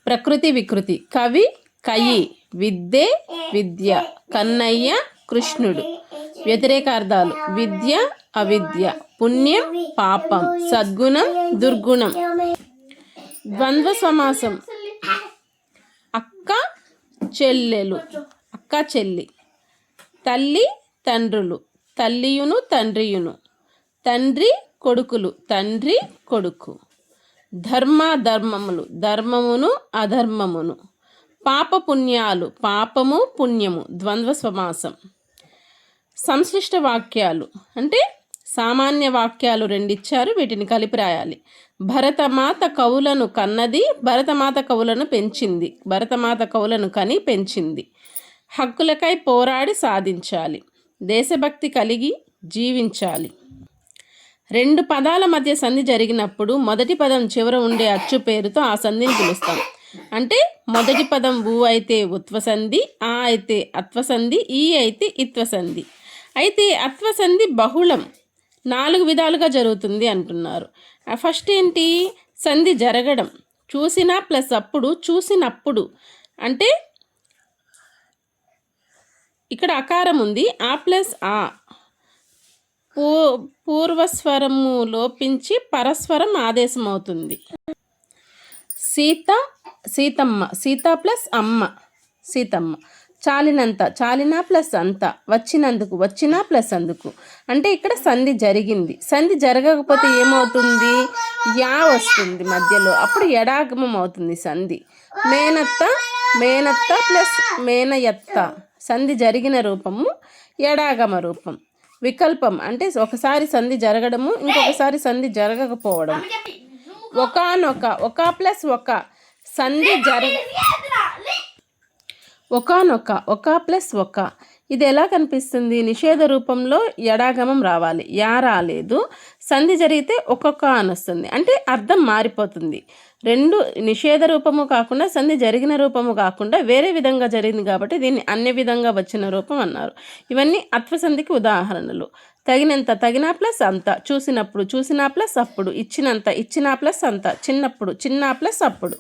ప్రకృతి వికృతి. కవి కయి, విద్యే విద్య, కన్నయ్య కృష్ణుడు. వ్యతిరేకార్థాలు విద్య అవిద్య, పుణ్యం పాపం, సద్గుణం దుర్గుణం. ద్వంద్వ సమాసం అక్క చెల్లెలు, అక్క చెల్లి. తల్లి తండ్రులు, తల్లియును తండ్రియును. తండ్రి కొడుకులు, తండ్రి కొడుకు. ధర్మాధర్మములు, ధర్మమును అధర్మమును. పాపపుణ్యాలు, పాపము పుణ్యము. ద్వంద్వ సమాసం. సంశ్లిష్ట వాక్యాలు అంటే సామాన్య వాక్యాలు రెండిచ్చారు, వీటిని కలిపి రాయాలి. భరతమాత కవులను కన్నది, భరతమాత కవులను పెంచింది. భరతమాత కవులను కని పెంచింది. హక్కులకై పోరాడి సాధించాలి. దేశభక్తి కలిగి జీవించాలి. రెండు పదాల మధ్య సంధి జరిగినప్పుడు మొదటి పదం చివర ఉండే అచ్చు పేరుతో ఆ సంధిని పిలుస్తాం. అంటే మొదటి పదం ఊ అయితే ఉత్వసంధి, ఆ అయితే అత్వసంధి, ఈ అయితే ఇత్వసంధి. అయితే అత్వసంధి బహుళం, 4 విధాలుగా జరుగుతుంది అంటున్నారు. ఫస్ట్ ఏంటి? సంధి జరగడం. చూసిన ప్లస్ అప్పుడు, చూసినప్పుడు. అంటే ఇక్కడ అకారం ఉంది, ఆ ప్లస్ ఆ. పూర్వస్వరము లోపించి పరస్వరం ఆదేశం అవుతుంది. సీతమ్మ, సీత ప్లస్ అమ్మ సీతమ్మ. చాలినంత, చాలిన ప్లస్ అంత. వచ్చినందుకు, వచ్చిన ప్లస్ అందుకు. అంటే ఇక్కడ సంధి జరిగింది. సంధి జరగకపోతే ఏమవుతుంది? యా వస్తుంది మధ్యలో, అప్పుడు ఎడాగమం అవుతుంది సంధి. మేనత్త, మేనత్త ప్లస్ మేనయత్త. సంధి జరిగిన రూపము ఎడాగమ రూపం. వికల్పం అంటే ఒకసారి సంధి జరగడము, ఇంకొకసారి సంధి జరగకపోవడం. ఒకానొక, ఒక ప్లస్ ఒక. సంధి ఒకానొక, ఒక ప్లస్ ఒక. ఇది ఎలా కనిపిస్తుంది? నిషేధ రూపంలో ఎడాగమం రావాలి, యా రాలేదు. సంధి జరిగితే ఒక్కొక్క అని వస్తుంది, అంటే అర్థం మారిపోతుంది. రెండు నిషేధ రూపము కాకుండా, సంధి జరిగిన రూపము కాకుండా వేరే విధంగా జరిగింది కాబట్టి దీన్ని అన్ని విధంగా వచ్చిన రూపం అన్నారు. ఇవన్నీ అత్వసంధికి ఉదాహరణలు. తగినంత, తగిన ప్లస్ అంత. చూసినప్పుడు, చూసిన ప్లస్ అప్పుడు. ఇచ్చినంత, ఇచ్చిన ప్లస్ అంత. చిన్నప్పుడు, చిన్న ప్లస్ అప్పుడు.